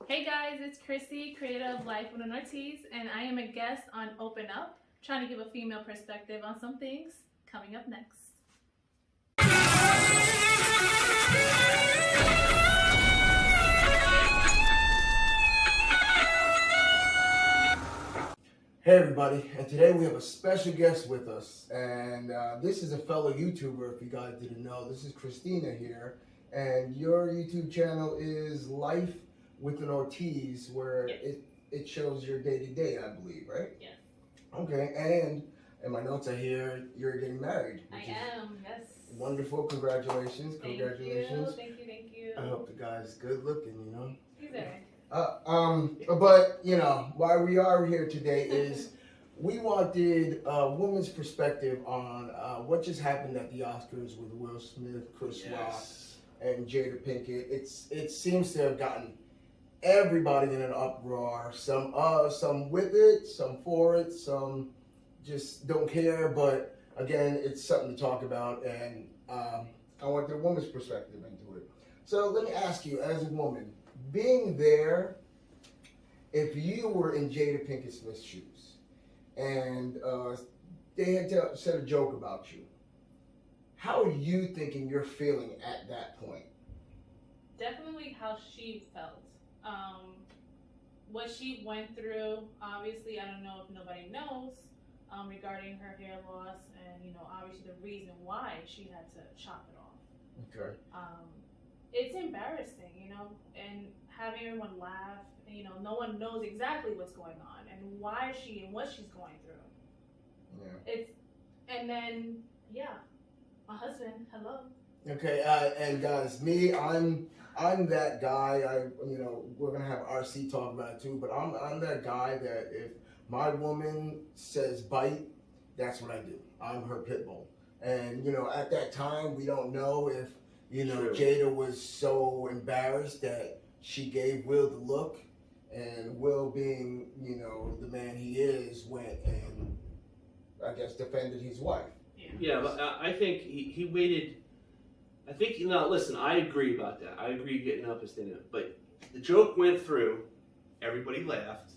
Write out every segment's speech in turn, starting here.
Hey guys, it's Chrissy, creator of Life with an Ortiz, and I am a guest on Open Up, trying to give a female perspective on some things. Coming up next. Hey everybody, and today we have a special guest with us, and this is a fellow YouTuber, if you guys didn't know. This is Christina here, and your YouTube channel is Life with an Ortiz, where it shows your day-to-day, I believe, right? Yes. Okay, and in my notes I hear you're getting married. I am, yes. Wonderful, congratulations, congratulations. Thank you. I hope the guy's good looking, you know? He's alright. But you know, why we are here today is we wanted a woman's perspective on what just happened at the Oscars with Will Smith, Chris Rock, and Jada Pinkett. It seems to have gotten everybody in an uproar. Some with it, some for it, some just don't care. But again, it's something to talk about, and I want the woman's perspective into it. So let me ask you, as a woman, being there, if you were in Jada Pinkett Smith's shoes and they had said a joke about you, how are you thinking you're feeling at that point? Definitely how she felt. What she went through, obviously, I don't know if nobody knows regarding her hair loss and, obviously the reason why she had to chop it off. Okay. It's embarrassing, and having everyone laugh, no one knows exactly what's going on and why she and what she's going through. Yeah. And then, my husband, hello. Okay, and guys, I'm that guy. We're gonna have RC talk about it too, but I'm that guy that if my woman says bite, that's what I do. I'm her pit bull. And at that time, we don't know if True. Jada was so embarrassed that she gave Will the look, and Will, being the man he is, went and I guess defended his wife. Yeah, but I think he waited. I think, listen, I agree about that. I agree getting up and standing up. But the joke went through, everybody laughed,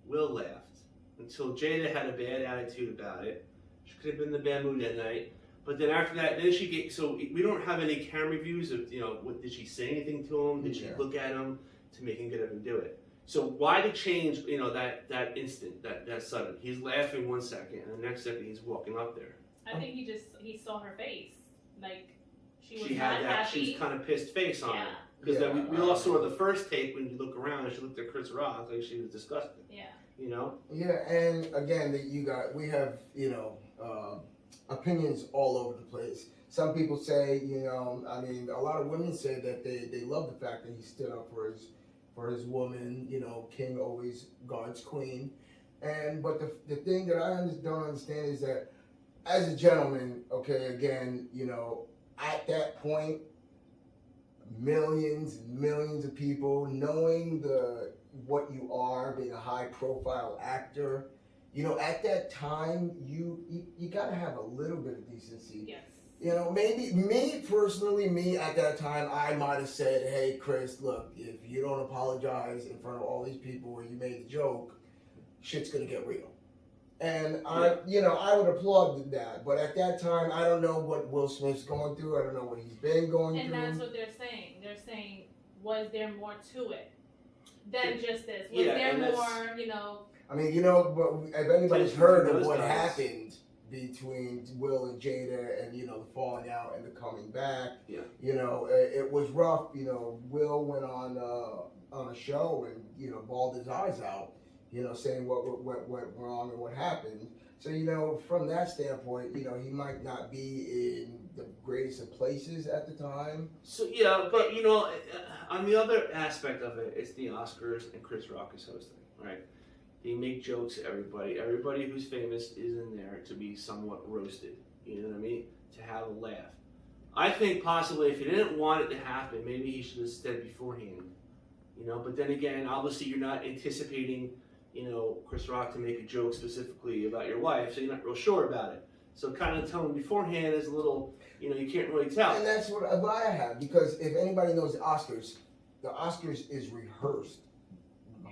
Will laughed, until Jada had a bad attitude about it. She could have been in the bad mood that night. But then after that, so we don't have any camera views of, did she say anything to him? Did she look at him to make him get up and do it? So why the change, that instant, that sudden? He's laughing 1 second, and the next second he's walking up there. I think he saw her face. Like, she was She not had that, happy. she was kind of pissed face on Yeah. it. Because then we all saw the first tape when you look around and she looked at Chris Rock like she was disgusted. Yeah. Yeah, and again, we have opinions all over the place. Some people say, a lot of women say that they love the fact that he stood up for his woman. King always guards queen. But the thing that I don't understand is that as a gentleman, okay, again, at that point, millions and millions of people knowing what you are, being a high profile actor, at that time you gotta have a little bit of decency. Yes. Maybe me at that time, I might have said, hey Chris, look, if you don't apologize in front of all these people where you made the joke, shit's gonna get real. And I would applaud that. But at that time, I don't know what Will Smith's going through. I don't know what he's been going through. And that's what they're saying. They're saying, was there more to it than just this? Was there more, but if anybody's heard of what happened between Will and Jada and, the falling out and the coming back, it was rough. Will went on a show and, bawled his eyes out. Saying what went wrong and what happened. So, from that standpoint, he might not be in the greatest of places at the time. So, yeah, but, on the other aspect of it, it's the Oscars and Chris Rock is hosting, right? They make jokes at everybody. Everybody who's famous is in there to be somewhat roasted, you know what I mean? To have a laugh. I think possibly if he didn't want it to happen, maybe he should have said beforehand, but then again, obviously you're not anticipating Chris Rock to make a joke specifically about your wife, so you're not real sure about it. So kind of telling beforehand is a little, you can't really tell. And that's what I have, because if anybody knows the Oscars is rehearsed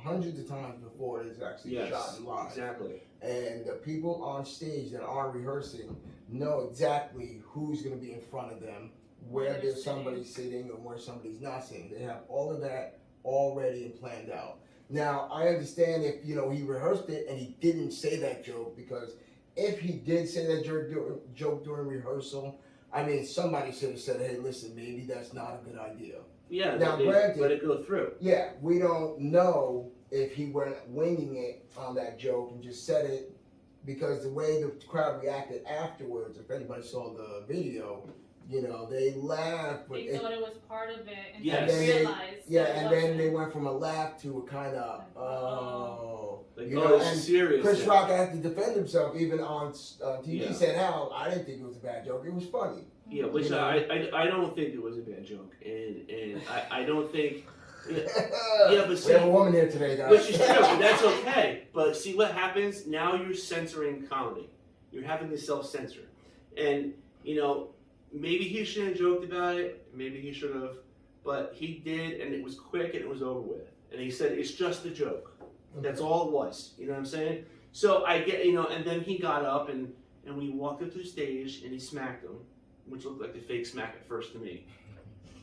hundreds of times before it is actually shot live. Exactly. And the people on stage that are rehearsing know exactly who's going to be in front of them, where there's somebody sitting and where somebody's not sitting. They have all of that already and planned out. Now, I understand if, he rehearsed it and he didn't say that joke, because if he did say that joke during rehearsal, I mean, somebody should have said, hey, listen, maybe that's not a good idea. Yeah, now, granted, let it go through. Yeah, we don't know if he went winging it on that joke and just said it, because the way the crowd reacted afterwards, if anybody saw the video, they laughed. But they thought it was part of it and yes. didn't realize. And then they went from a laugh to a kind of, and serious. Chris Rock had to defend himself even on TV. Yeah. Said, "How I didn't think it was a bad joke. It was funny." Yeah, which I don't think it was a bad joke, and I don't think. Yeah, but see, we have a woman here today, guys. Which is true, but that's okay. But see what happens now? You're censoring comedy. You're having to self-censor, and maybe he shouldn't have joked about it. Maybe he should have, but he did, and it was quick and it was over with. And he said it's just a joke. That's all it was. You know what I'm saying? So I get, and then he got up and we walked up to the stage and he smacked him, which looked like the fake smack at first to me.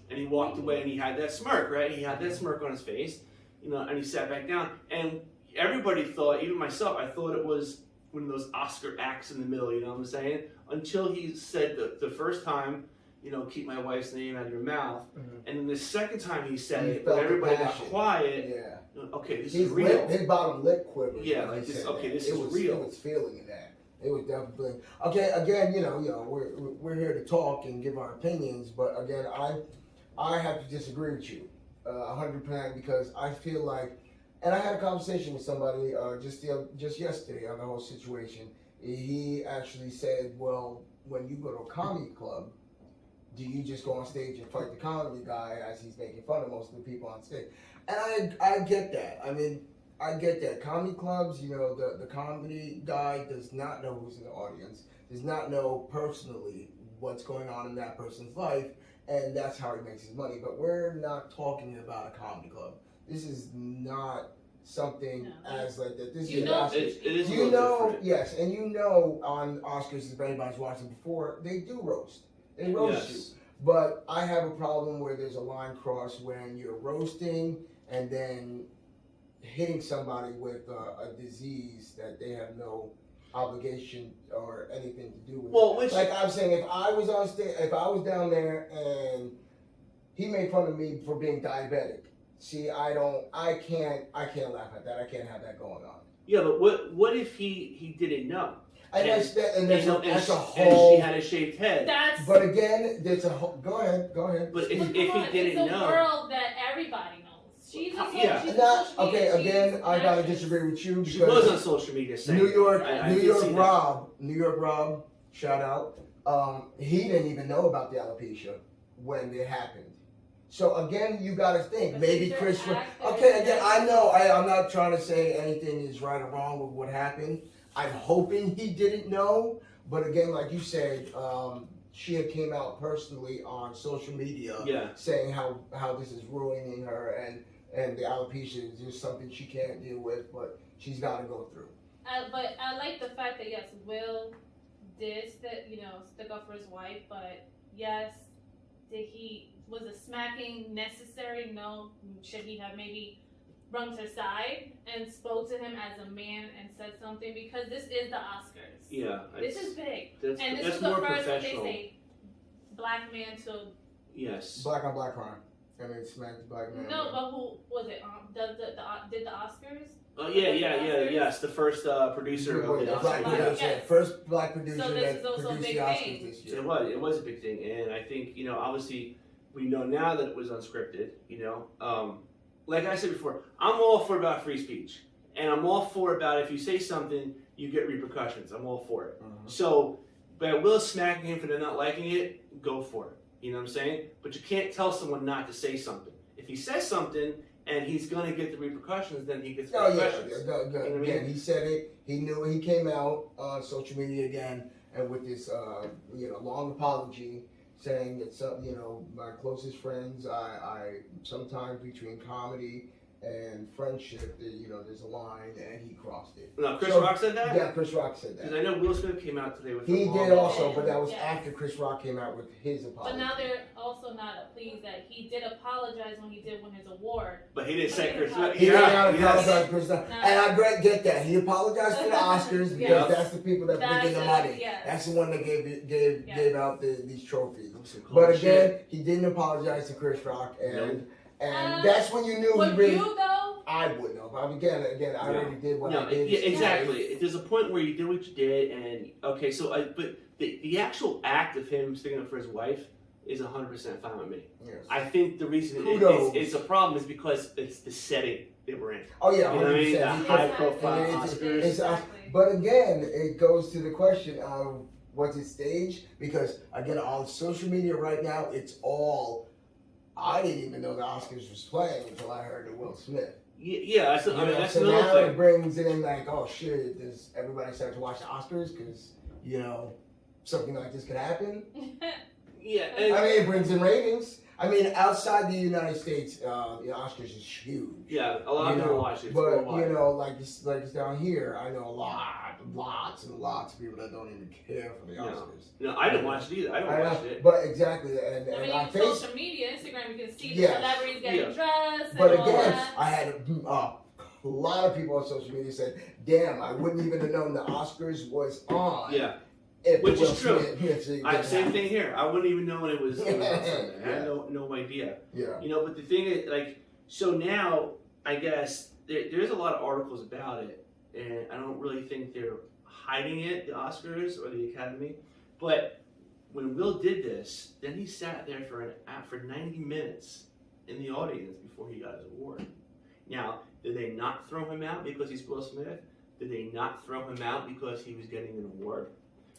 And he walked away and he had that smirk, right? He had that smirk on his face, and he sat back down. And everybody thought, even myself, I thought it was one of those Oscar acts in the middle, you know what I'm saying? Until he said the first time, keep my wife's name out of your mouth. Mm-hmm. And then the second time he said it, when everybody got quiet, okay, this is real. His bottom lip quivered. Yeah, like this, okay, this is real. It was feeling in that. It was definitely. Okay, again, we're here to talk and give our opinions, but again, I have to disagree with you 100%, because I feel like, and I had a conversation with somebody just yesterday on the whole situation. He actually said, well, when you go to a comedy club, do you just go on stage and fight the comedy guy as he's making fun of most of the people on stage? And I get that. I mean, I get that. Comedy clubs, the comedy guy does not know who's in the audience, does not know personally what's going on in that person's life, and that's how he makes his money. But we're not talking about a comedy club. This is not something as like that. This is Oscars. It is different. Yes, and on Oscars, if anybody's watching before, they do roast. They roast you. But I have a problem where there's a line crossed when you're roasting and then hitting somebody with a disease that they have no obligation or anything to do with. Well, like I'm saying, if I was on stage, if I was down there and he made fun of me for being diabetic, see, I can't laugh at that. I can't have that going on. Yeah, but what if he didn't know? And that's a whole. And she had a shaved head. But again, there's a whole. Go ahead. But if he didn't know, it's a world that everybody knows. She's okay. Again, I gotta disagree with you, because she was on social media saying New York Rob, shout out. He didn't even know about the alopecia when it happened. So again, you gotta think, maybe Chris. Okay, again, I know I'm not trying to say anything is right or wrong with what happened. I'm hoping he didn't know, but again, like you said, she had came out personally on social media saying how this is ruining her, and the alopecia is just something she can't deal with, but she's got to go through. But I like the fact that yes, Will did stick up for his wife, but yes, was the smacking necessary? No. Should he have maybe rung to her side and spoke to him as a man and said something? Because this is the Oscars. Yeah. This is big. And this is the first one they say black man to. Yes. Black on black crime. I mean, smacked black man. No, but who was it? Did the Oscars? Oh yes, the first producer of the Oscars. First black producer so that also produced the Oscars this year. It was a big thing, and I think obviously we know now that it was unscripted. Like I said before, I'm all for about free speech, and I'm all for about if you say something, you get repercussions. I'm all for it. Mm-hmm. So, by Will smacking him for not liking it, go for it. You know what I'm saying? But you can't tell someone not to say something. If he says something and he's going to get the repercussions, then he gets the repercussions. You know what I mean? Again, he said it. He knew. He came out on social media again and with this long apology, saying that my closest friends, I sometimes between comedy and friendship, there's a line, and he crossed it. No, Chris So- Rock said that? Yeah, Chris Rock said Because that. I know Will Smith came out today with He a long- did also, but that was Yeah. after Chris Rock came out with his But apology. now they're also not pleased that he did apologize when he did win his award. But he didn't say He Chris didn't Rock. He did not yes. apologize to Chris Rock. No. And I get that. He apologized for the Oscars because Yes. that's the people that bring in the money. Yes. That's the one that gave Yes. out these trophies. Some cold But again, shit. he didn't apologize to Chris Rock, and Nope. and that's when you knew he Would really. you though? I wouldn't have. I mean, again, I No. already did what No, I did. yeah, exactly. There's a point where you did what you did, and okay, but the actual act of him sticking up for his wife is 100% fine with me. Yes. I think the reason Kudos. it's a problem is because it's the setting they were in. Oh yeah, You know what I mean? 100%. The He high put- profile and Oscars. Exactly. But again, it goes to the question of was it staged? Because again, on social media right now, it's all. I didn't even know the Oscars was playing until I heard the Will Smith. Yeah, that's, I mean, that's so now another it thing. brings in like, oh shit, does everybody start to watch the Oscars? Because something like this could happen. Yeah, I and, mean, it brings in ratings. I mean, outside the United States, the Oscars is huge. yeah, a lot of people watch it. It's But worldwide. like it's down here, I know lots and lots of people that don't even care for the No. Oscars. No, I didn't watch it either. I don't watch it. But exactly, and I mean, on even Facebook. social media, Instagram, you can see the Yes. celebrities getting Yeah. dressed But and all again, that. I had a lot of people on social media said, "Damn, I wouldn't even have known the Oscars was on." Yeah, If Which Will is true. Smith didn't same happen. thing here. I wouldn't even know when it was on Sunday. I had Yeah. no idea. Yeah. But the thing is, so now I guess there's a lot of articles about it, and I don't really think they're hiding it, the Oscars or the Academy. But when Will did this, then he sat there for 90 minutes in the audience before he got his award. Now, did they not throw him out because he's Will Smith? Did they not throw him out because he was getting an award?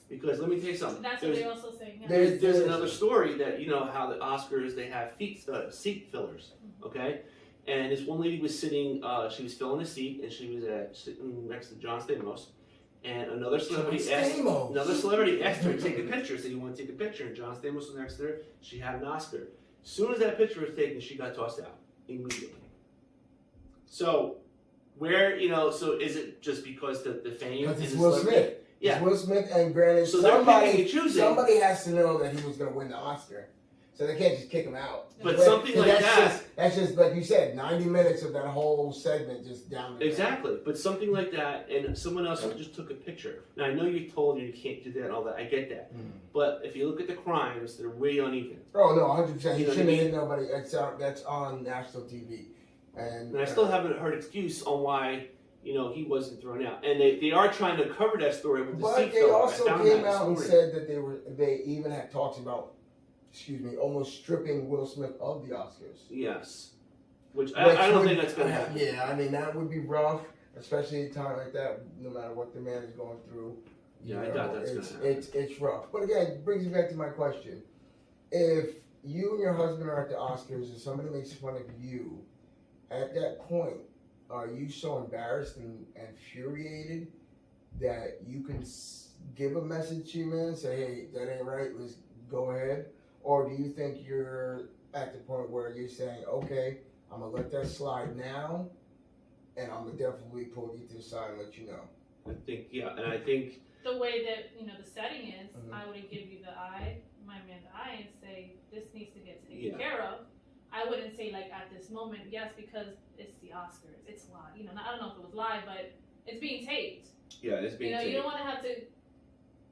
Because let me tell you something. That's what they're also saying. Yeah. There's another story that how the Oscars they have seat fillers, okay? And this one lady was sitting, she was filling a seat, and she was sitting next to John Stamos, and another celebrity asked her to take a picture. Said, "You want to take a picture?" And John Stamos was next to her. She had an Oscar. As soon as that picture was taken, she got tossed out immediately. So so is it just because the fame? Because and it's the Will celebrity? Smith. Yeah. It's Will Smith, and granted, So they're picking and choosing. somebody has to know that he was going to win the Oscar, so they can't just kick him out. But something like that's just like you said, 90 minutes of that whole segment just down the Exactly, but something like that, and someone else just took a picture. Now I know you told you can't do that and all that. I get that, but if you look at the crimes, they're way uneven. Oh no, 100%. He You know what I shouldn't mean? hit nobody. That's on national TV, and I still haven't heard excuse on why he wasn't thrown out. And they are trying to cover that story with the But seat they filler. also I found came that out and story. said that they even had talks about, almost stripping Will Smith of the Oscars. Yes, which I don't think that's gonna happen. Yeah, I mean that would be rough, especially at a time like that. No matter what the man is going through. Yeah, I doubt that's gonna happen. It's rough. But again, it brings me back to my question: if you and your husband are at the Oscars and somebody makes fun of you, at that point, are you so embarrassed and infuriated that you can give a message to your man and say, "Hey, that ain't right. Let's go ahead"? Or do you think you're at the point where you're saying, "Okay, I'm gonna let that slide now, and I'm gonna definitely pull you to the side and let you know"? I think and I think The way that the setting is, Mhm. I wouldn't give you my man the eye, and say this needs to get taken Yeah. care of. I wouldn't say at this moment, yes, because it's the Oscars, it's live. I don't know if it was live, but it's being taped. it's being You don't want to have to,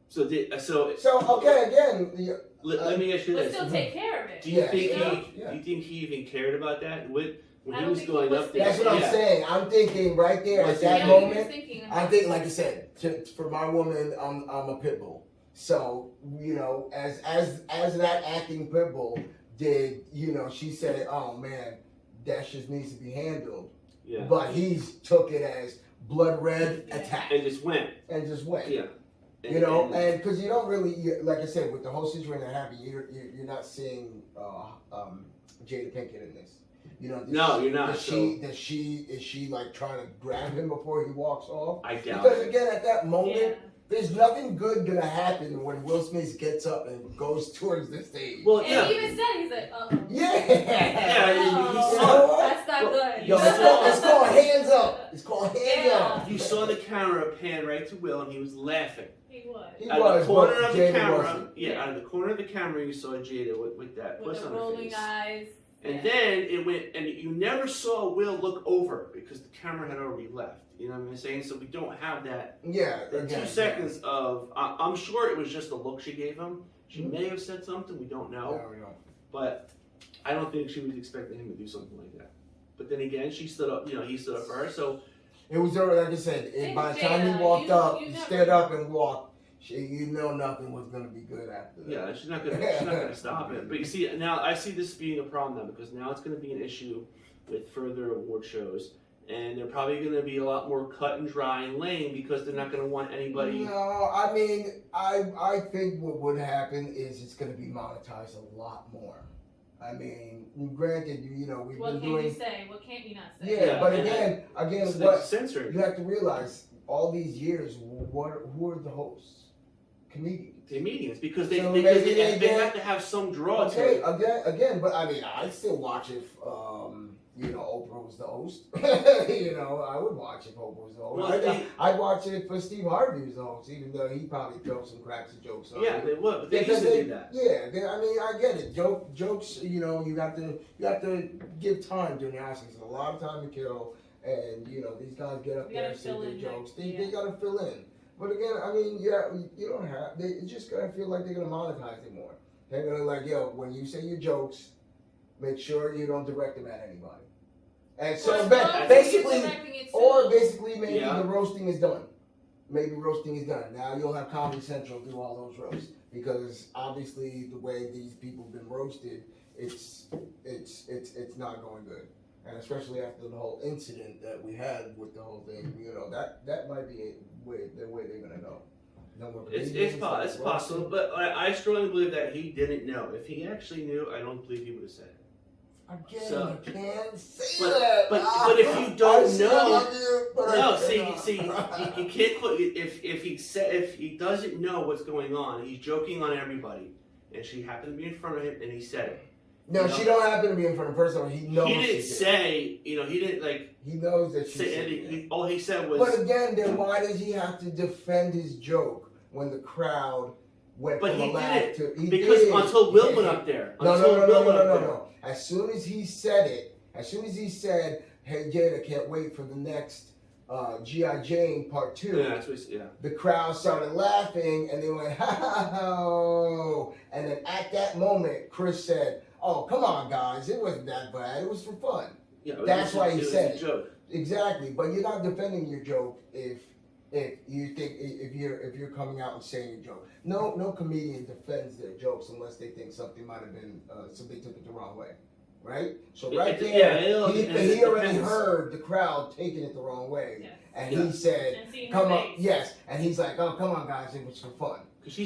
So okay, again, let me ask you but this: still take care of it. Do you Yeah, think yeah. do you think he even cared about that? When I he don't was think he going was up there, that's what I'm yeah. saying. I'm thinking right there at Yeah, that Yeah, moment. you're thinking I think, like you said, for my woman, I'm a pit bull. So as that acting pit bull did, she said, "Oh man, that just needs to be handled." Yeah. But he took it as blood red attack And just went. and just went. Yeah. And because you don't really, like I said, with the whole situation that happened, you're not seeing Jada Pinkett in this. You know, No, you're not. Is she like trying to grab him before he walks off? I doubt Because it. again, at that moment, Yeah. there's nothing good gonna happen when Will Smith gets up and goes towards the stage. Well, And yeah. he even said, he's like, Yeah. Yeah, he You saw know it. what? that's not good. Yo, it's called hands up. It's called hands Yeah. up. You saw the camera pan right to Will, and he was laughing. He was. He Out of was, the corner but of the Jada camera, wasn't. out of the corner of the camera, you saw Jada with that With puss the on her rolling face. eyes. And Yeah. then it went, and you never saw Will look over because the camera had already left. You know what I'm saying? So we don't have that. Yeah. The again, 2 seconds of, I'm sure it was just a look she gave him. She Mhm. may have said something, we don't know. There we go. But I don't think she was expecting him to do something like that. But then again, she stood up, he stood up for her. So It was already, like I said, Same by the with time he Jada. walked up, You he never- stood up and walked. You know nothing was gonna be good after that. yeah, she's not gonna stop it. But you see, now I see this being a problem now because now it's gonna be an issue with further award shows. And they're probably going to be a lot more cut and dry and lame because they're not going to want anybody. No, I mean, I think what would happen is it's going to be monetized a lot more. I mean, granted, we've What been can doing. you say? What can't you not say? Yeah, but and again, so they're what censoring you have to realize all these years, who are the hosts? Comedians. comedians because they So they maybe they have get- to have some draw to Okay, it. again, but I mean, I still watch if Oprah was the host. I would watch if Oprah was the host. Well, I'd watch it for Steve Harvey was the host, even though he probably throw some cracks and jokes on Yeah, it. they would, but they Because used to do that. Yeah, I mean, I get it. Jokes. You have to give time during the Oscars. There's a lot of time to kill, and these guys get up You there gotta and say fill their in, jokes. like, They got to fill in. But again, I mean, you don't have. They just gotta feel like they're gonna monetize it more. They're gonna like, when you say your jokes, make sure you don't direct them at anybody. And so Well, basically, you're directing it to- or basically maybe Yeah. the roasting is done. Maybe roasting is done. Now you'll have Comedy Central do all those roasts because obviously the way these people have been roasted, it's not going good. And especially after the whole incident that we had with the whole thing, that might be the way they're gonna go. No more It's comedians, possible, but I strongly believe that he didn't know. If he actually knew, I don't believe he would have said it. Again, So- you can't say but- that. but if you don't I say I know- love you, but I No, cannot. see, you can't put if he doesn't know what's going on, he's joking on everybody, and she happened to be in front of him, and he said it. No, she don't happen to be in front of. First of all, he knows. He she didn't did. say, he didn't like He knows that she say said anything. it. All he said was. But again, then why does he have to defend his joke when the crowd went But from he a laugh did to? He because did. until Will went up there. No. There. As soon as he said it, "Hey Jada, can't wait for the next G.I. Jane Part 2. Yeah, that's what. Yeah. The crowd started laughing, and they went, "Ha ha ha!" And then at that moment, Chris said, "Oh, come on, guys, it wasn't that bad. It was for fun." Yeah, it was That's just- why he it was said a it. joke. Exactly, but you're not defending your joke if you think if you're coming out and saying your joke. No comedian defends their jokes unless they think something might have been somebody took it the wrong way, right? So right there, he already heard the crowd taking it the wrong way, Yes. and Yeah. he said, And seeing her "Come on, face. yes," and he's like, "Oh, come on, guys, it was for fun."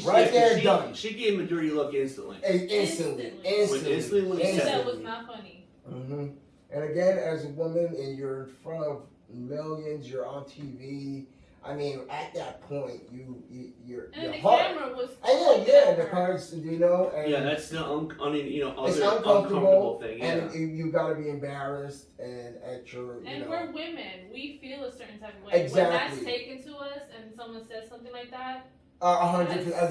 Right there, done. She gave him a dirty look instantly. Instantly. Instantly when he said That was not funny. Mm-hmm. And again, as a woman, and you're in front of millions, you're on TV. I mean, at that point, you're And the heart. camera was. And the cards, and Yeah, that's the it's other uncomfortable, uncomfortable thing. Yeah. and you got to be embarrassed and at your. And we're women. We feel a certain type of way. Exactly. When that's taken to us and someone says something like that. 100. Yes.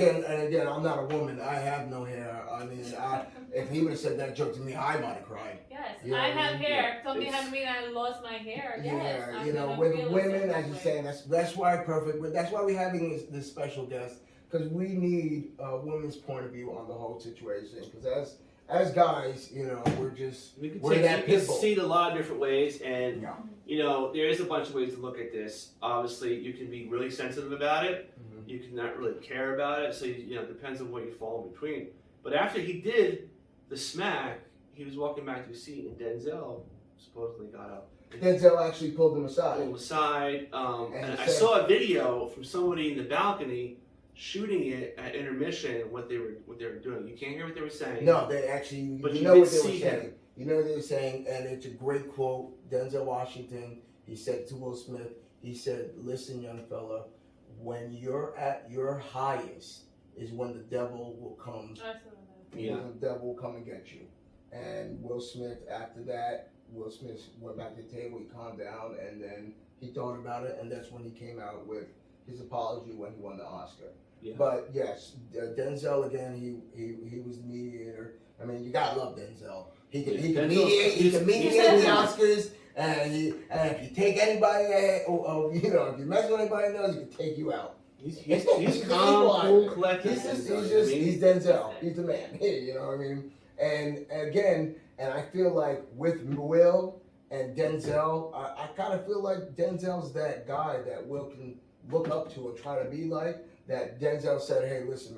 Again, I'm not a woman. I have no hair. I mean, if he would have said that joke to me, I might have cried. Yes, You know I what I have mean? hair. Something It's- happened to me and I lost my hair. Yes, Yeah, I'm you know, gonna with feel a women, certain as you're way. saying, that's why perfect. That's why we're having this special guest, because we need a woman's point of view on the whole situation. Because as guys, we're just We can we're that you can pit bull. see it a lot of different ways, and Yeah. there is a bunch of ways to look at this. Obviously, you can be really sensitive about it. Mhm. You can not really care about it. So it depends on what you fall in between. But after he did the smack, he was walking back to his seat, and Denzel supposedly got up. Denzel actually pulled him Pulled aside. him aside, And and he I said- saw a video from somebody in the balcony shooting it at intermission. What they were doing. You can't hear what they were saying. No, they actually, But you you know did what they were see him. saying. You know what they were saying, and it's a great quote. Denzel Washington, he said to Will Smith, he said, "Listen, young fella, when you're at your highest is when the devil will come. Yeah. When the devil will come and get you." And Will Smith, after that, Will Smith went back to the table, he calmed down, and then he thought about it, and that's when he came out with his apology when he won the Oscar. Yeah. But yes, Denzel again, he was the mediator. I mean, you gotta love Denzel. He can mediate. He can mediate the Oscars, and if you take anybody, if you mess with anybody else, he can take you out. He's calm, cool, collected. He's Denzel. He's the man. You know what I mean? And again, I feel like with Will and Denzel, I kind of feel like Denzel's that guy that Will can look up to and try to be like. That Denzel said, "Hey, listen,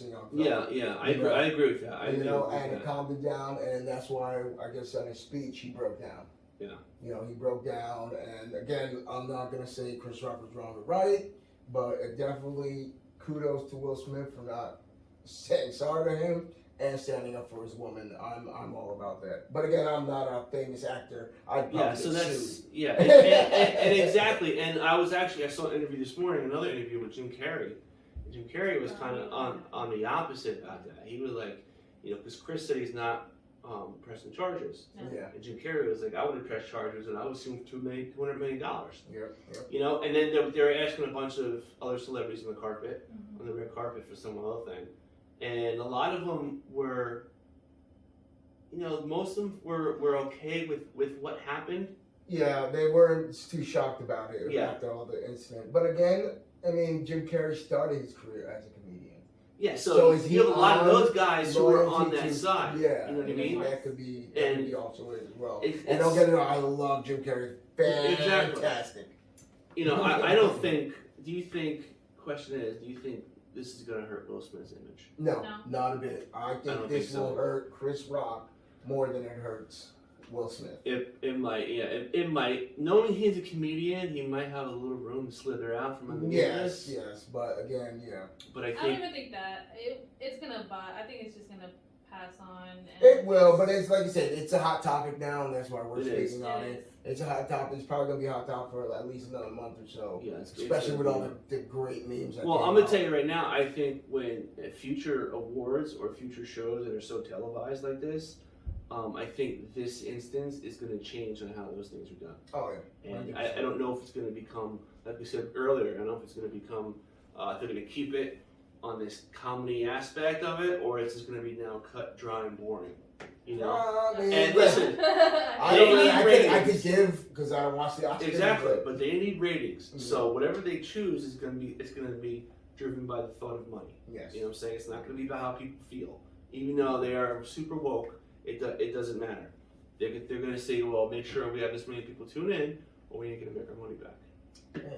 young fella." Yeah, I agree with that. And he calmed it down, and that's why I guess in his speech he broke down. Yeah. He broke down, and again, I'm not gonna say Chris Rock was wrong or right, but definitely kudos to Will Smith for not saying sorry to him and standing up for his woman. I'm all about that. But again, I'm not a famous actor. I'd probably get sued. And exactly. And I saw an interview this morning, another interview with Jim Carrey. Jim Carrey was kind of on the opposite about that. He was like, because Chris said he's not pressing charges. Yeah. And Jim Carrey was like, I would have pressed charges and I would sue him $200 million. Yeah. And then they were asking a bunch of other celebrities on the carpet, on the red carpet for some other thing. And a lot of them were, most of them were okay with what happened. Yeah, they weren't too shocked about it after all the incident. But again, I mean, Jim Carrey started his career as a comedian. Yeah, so you have a lot of those guys who are on that side. Yeah, you know what I mean? That could be also it as well. And don't get me wrong, I love Jim Carrey. Fantastic. Exactly. I don't think. Do you think this is going to hurt Will Smith's image? No, not a bit. I think this will hurt Chris Rock more than it hurts Will Smith. It might, yeah. It might. Knowing he's a comedian, he might have a little room to slither out from underneath this. Yes, but again, yeah. But I don't even think that. It's going to buy. I think it's just going to pass on. It will, but it's like you said, it's a hot topic now, and that's why we're speaking on it. It's a hot topic. It's probably going to be a hot topic for at least another month or so. Yeah, especially with all the great memes. Well, I'm going to tell you right now, I think when future awards or future shows that are so televised like this, I think this instance is going to change on how those things are done. Oh, yeah. And I don't know if it's going to become, like we said earlier, I don't know if it's going to become, they're going to keep it on this comedy aspect of it, or it's just going to be now cut, dry, and boring. And listen, I could give because I don't watch the Oscars. Exactly, but they need ratings. Mm-hmm. So whatever they choose is going to be driven by the thought of money. Yes. You know what I'm saying? It's not going to be about how people feel. Even though they are super woke, it doesn't matter. They're going to say, well, make sure we have this many people tune in, or we ain't going to make our money back.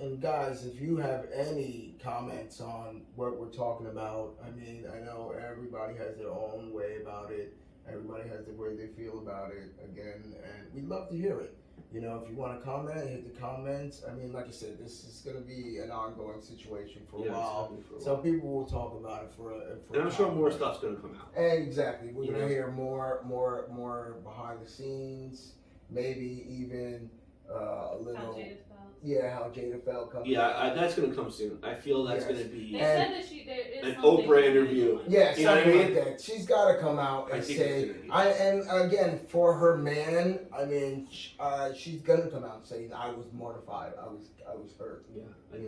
And guys, if you have any comments on what we're talking about, I mean, I know everybody has their own way about it. Everybody has the way they feel about it, again, and we'd love to hear it. If you want to comment, hit the comments. I mean, like I said, this is going to be an ongoing situation for a while. So people will talk about it for and I'm sure more stuff's going to come out. Exactly. We're going to hear more behind the scenes, maybe even a little... how Jada felt coming. Yeah, that's going to come soon. I feel that's going to be they said that there is an Oprah interview. Yeah, you know what I mean? Like that. She's got to come out and say, and again, for her man, I mean, she's going to come out and say, I was mortified. I was hurt. Yeah,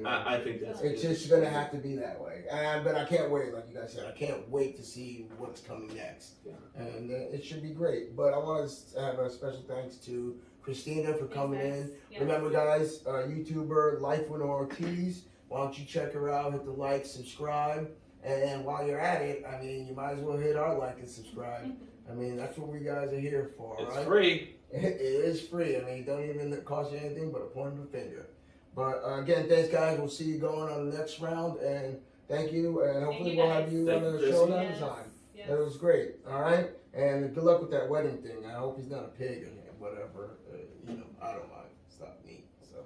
I think that's it's just going to have to be that way. But I can't wait, like you guys said, I can't wait to see what's coming next. Yeah. And it should be great. But I want to have a special thanks to Christina for coming in. Yes. Remember, guys, YouTuber Life with Ortiz. Why don't you check her out? Hit the like, subscribe, and while you're at it, I mean, you might as well hit our like and subscribe. I mean, that's what we guys are here for. It's right? Free. It is free. I mean, it don't even cost you anything but a point of a finger. But again, thanks, guys. We'll see you going on the next round, and thank you, and hopefully we'll have you on the show another time. Yes. That was great. All right, and good luck with that wedding thing. I hope he's not a pig or whatever. I don't mind. It's not me. So,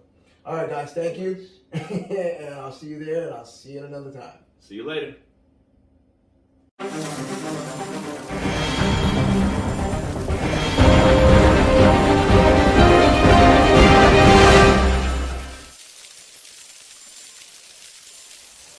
all right, guys, thank you. And I'll see you there, and I'll see you another time. See you later.